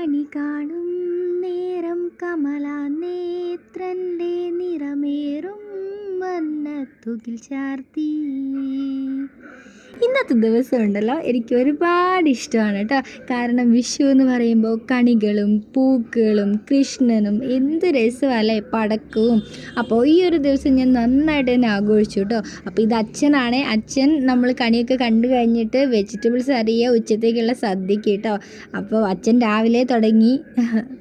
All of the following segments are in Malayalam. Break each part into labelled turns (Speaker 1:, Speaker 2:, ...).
Speaker 1: കണി കാണും നേരം കമല നേത്രൻ്റെ നിറമേറും വന്നത്തുകിൽ ചാർത്തി. ഇന്നത്തെ ദിവസം ഉണ്ടല്ലോ എനിക്ക് ഒരുപാട് ഇഷ്ടമാണ് കേട്ടോ. കാരണം വിഷു എന്ന് പറയുമ്പോൾ കണികളും പൂക്കളും കൃഷ്ണനും എന്ത് രസമല്ലേ, പടക്കവും. അപ്പോൾ ഈ ഒരു ദിവസം ഞാൻ നന്നായിട്ട് തന്നെ ആഘോഷിച്ചു കേട്ടോ. അപ്പോൾ ഇത് അച്ഛനാണ്. അച്ഛൻ നമ്മൾ കണിയൊക്കെ കണ്ടു കഴിഞ്ഞിട്ട് വെജിറ്റബിൾസ് അറിയുക ഉച്ചത്തേക്കുള്ള സദ്യക്ക് കേട്ടോ. അപ്പോൾ അച്ഛൻ രാവിലെ തുടങ്ങി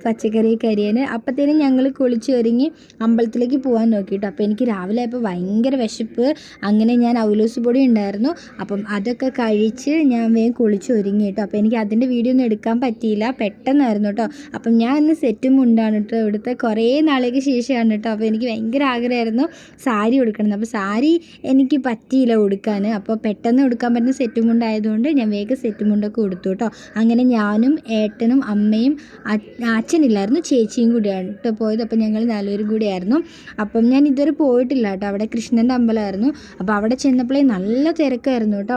Speaker 1: പച്ചക്കറി കരിയാൻ. അപ്പോഴത്തേനും ഞങ്ങൾ കുളിച്ച് ഒരുങ്ങി അമ്പലത്തിലേക്ക് പോകാൻ നോക്കി കേട്ടോ. അപ്പോൾ എനിക്ക് രാവിലെ ആയപ്പോൾ ഭയങ്കര വിശപ്പ്. അങ്ങനെ ഞാൻ അവലോസ് പൊടി ഉണ്ടായിരുന്നു, അപ്പം അതൊക്കെ കഴിച്ച് ഞാൻ വേഗം കുളിച്ച് ഒരുങ്ങി കേട്ടോ. അപ്പോൾ എനിക്ക് അതിൻ്റെ വീഡിയോ ഒന്നും എടുക്കാൻ പറ്റിയില്ല, പെട്ടെന്നായിരുന്നു കേട്ടോ. അപ്പം ഞാൻ ഇന്ന് സെറ്റും ഉണ്ടാണ് കേട്ടോ. ഇവിടുത്തെ കുറേ നാളേക്ക് ശേഷമാണ് കേട്ടോ. അപ്പോൾ എനിക്ക് ഭയങ്കര ആഗ്രഹമായിരുന്നു സാരി ഉടുക്കണം. അപ്പോൾ സാരി എനിക്ക് പറ്റിയില്ല ഉടുക്കാൻ. അപ്പോൾ പെട്ടെന്ന് ഉടുക്കാൻ പറ്റുന്ന സെറ്റും മുണ്ടായതുകൊണ്ട് ഞാൻ വേഗം സെറ്റും മുണ്ടൊക്കെ ഉടുത്തു കേട്ടോ. അങ്ങനെ ഞാനും ഏട്ടനും അമ്മയും അച്ഛനില്ലായിരുന്നു, ചേച്ചിയും കൂടിയാണ് കേട്ടോ പോയത്. അപ്പോൾ ഞങ്ങൾ നാലുപേരും കൂടിയായിരുന്നു. അപ്പം ഞാൻ ഇതുവരെ പോയിട്ടില്ല കേട്ടോ. അവിടെ കൃഷ്ണൻ്റെ അമ്പലമായിരുന്നു. അപ്പോൾ അവിടെ ചെന്നപ്പോഴേ നല്ല തിരക്കായിരുന്നു കേട്ടോ.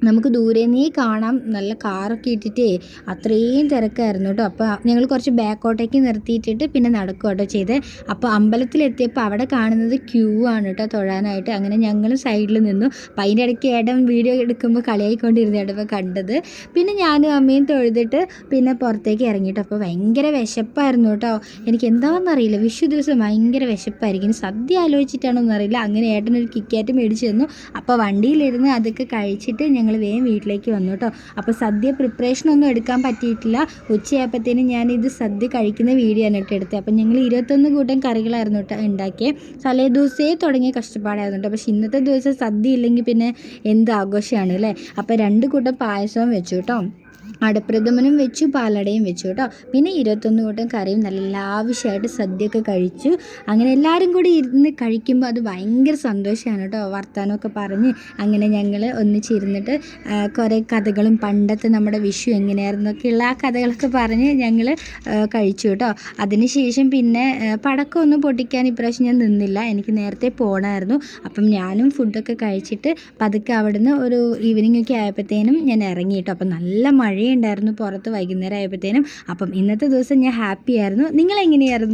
Speaker 1: നമുക്ക് ദൂരെ നിന്നേ കാണാം, നല്ല കാറൊക്കെ ഇട്ടിട്ടേ അത്രയും തിരക്കായിരുന്നു കേട്ടോ. അപ്പോൾ ഞങ്ങൾ കുറച്ച് ബാക്കോട്ടേക്ക് നിർത്തിയിട്ടിട്ട് പിന്നെ നടക്കുക കേട്ടോ ചെയ്തത്. അപ്പോൾ അമ്പലത്തിലെത്തിയപ്പോൾ അവിടെ കാണുന്നത് ക്യൂ ആണ് കേട്ടോ തൊഴാനായിട്ട്. അങ്ങനെ ഞങ്ങൾ സൈഡിൽ നിന്നു. അപ്പം അതിൻ്റെ ഇടയ്ക്ക് ഏട്ടൻ വീഡിയോ എടുക്കുമ്പോൾ കളിയായിക്കൊണ്ടിരുന്നു കേട്ടോ ഇപ്പോൾ കണ്ടത്. പിന്നെ ഞാനും അമ്മയും തൊഴുതിട്ട് പിന്നെ പുറത്തേക്ക് ഇറങ്ങിയിട്ട്. അപ്പോൾ ഭയങ്കര വിശപ്പായിരുന്നു കേട്ടോ. എനിക്ക് എന്താണെന്നറിയില്ല, വിഷു ദിവസം ഭയങ്കര വിശപ്പായിരിക്കും. ഇനി സദ്യ ആലോചിച്ചിട്ടാണോ എന്നറിയില്ല. അങ്ങനെ ഏട്ടനൊരു കിക്കാറ്റ് മേടിച്ച് തന്നു. അപ്പോൾ വണ്ടിയിലിരുന്ന് അതൊക്കെ കഴിച്ചിട്ട് ഞങ്ങൾ വേഗം വീട്ടിലേക്ക് വന്നു കേട്ടോ. അപ്പോൾ സദ്യ പ്രിപ്പറേഷനൊന്നും എടുക്കാൻ പറ്റിയിട്ടില്ല. ഉച്ചയായപ്പോഴത്തേനും ഞാനിത് സദ്യ കഴിക്കുന്ന വീഡിയോ ആണ് കേട്ടോ എടുത്തത്. അപ്പം ഞങ്ങൾ 21 കൂട്ടം കറികളായിരുന്നു കേട്ടോ ഉണ്ടാക്കിയത്. തലേ ദിവസമേ തുടങ്ങിയ കഷ്ടപ്പാടായിരുന്നു കേട്ടോ. പക്ഷേ ഇന്നത്തെ ദിവസം സദ്യ ഇല്ലെങ്കിൽ പിന്നെ എന്ത് ആഘോഷമാണ് അല്ലേ. അപ്പോൾ 2 കൂട്ടം പായസവും വെച്ചു കേട്ടോ. അടപ്രഥമനും വെച്ചു, പാലടയും വെച്ചു കേട്ടോ. പിന്നെ 21 കൂട്ടം കറിയും നല്ല ലാവിഷായിട്ട് സദ്യയൊക്കെ കഴിച്ചു. അങ്ങനെ എല്ലാവരും കൂടി ഇരുന്ന് കഴിക്കുമ്പോൾ അത് ഭയങ്കര സന്തോഷമാണ് കേട്ടോ. വർത്താനമൊക്കെ പറഞ്ഞ് അങ്ങനെ ഞങ്ങൾ ഒന്നിച്ചിരുന്നിട്ട് കുറേ കഥകളും പണ്ടത്തെ നമ്മുടെ വിഷു എങ്ങനെയായിരുന്നൊക്കെയുള്ള ആ കഥകളൊക്കെ പറഞ്ഞ് ഞങ്ങൾ കഴിച്ചു കേട്ടോ. അതിനുശേഷം പിന്നെ പടക്കമൊന്നും പൊട്ടിക്കാൻ ഇപ്രാവശ്യം ഞാൻ നിന്നില്ല, എനിക്ക് നേരത്തെ പോകണമായിരുന്നു. അപ്പം ഞാനും ഫുഡൊക്കെ കഴിച്ചിട്ട് പതുക്കെ അവിടുന്ന് ഒരു ഈവനിങ് ഒക്കെ ആയപ്പോഴത്തേനും ഞാൻ ഇറങ്ങി കേട്ടോ. അപ്പം നല്ല മഴയുണ്ടായിരുന്നു പുറത്ത് വൈകുന്നേരം ആയപ്പോഴത്തേനും. അപ്പം ഇന്നത്തെ ദിവസം ഞാൻ ഹാപ്പി ആയിരുന്നു. നിങ്ങളെങ്ങനെയായിരുന്നു?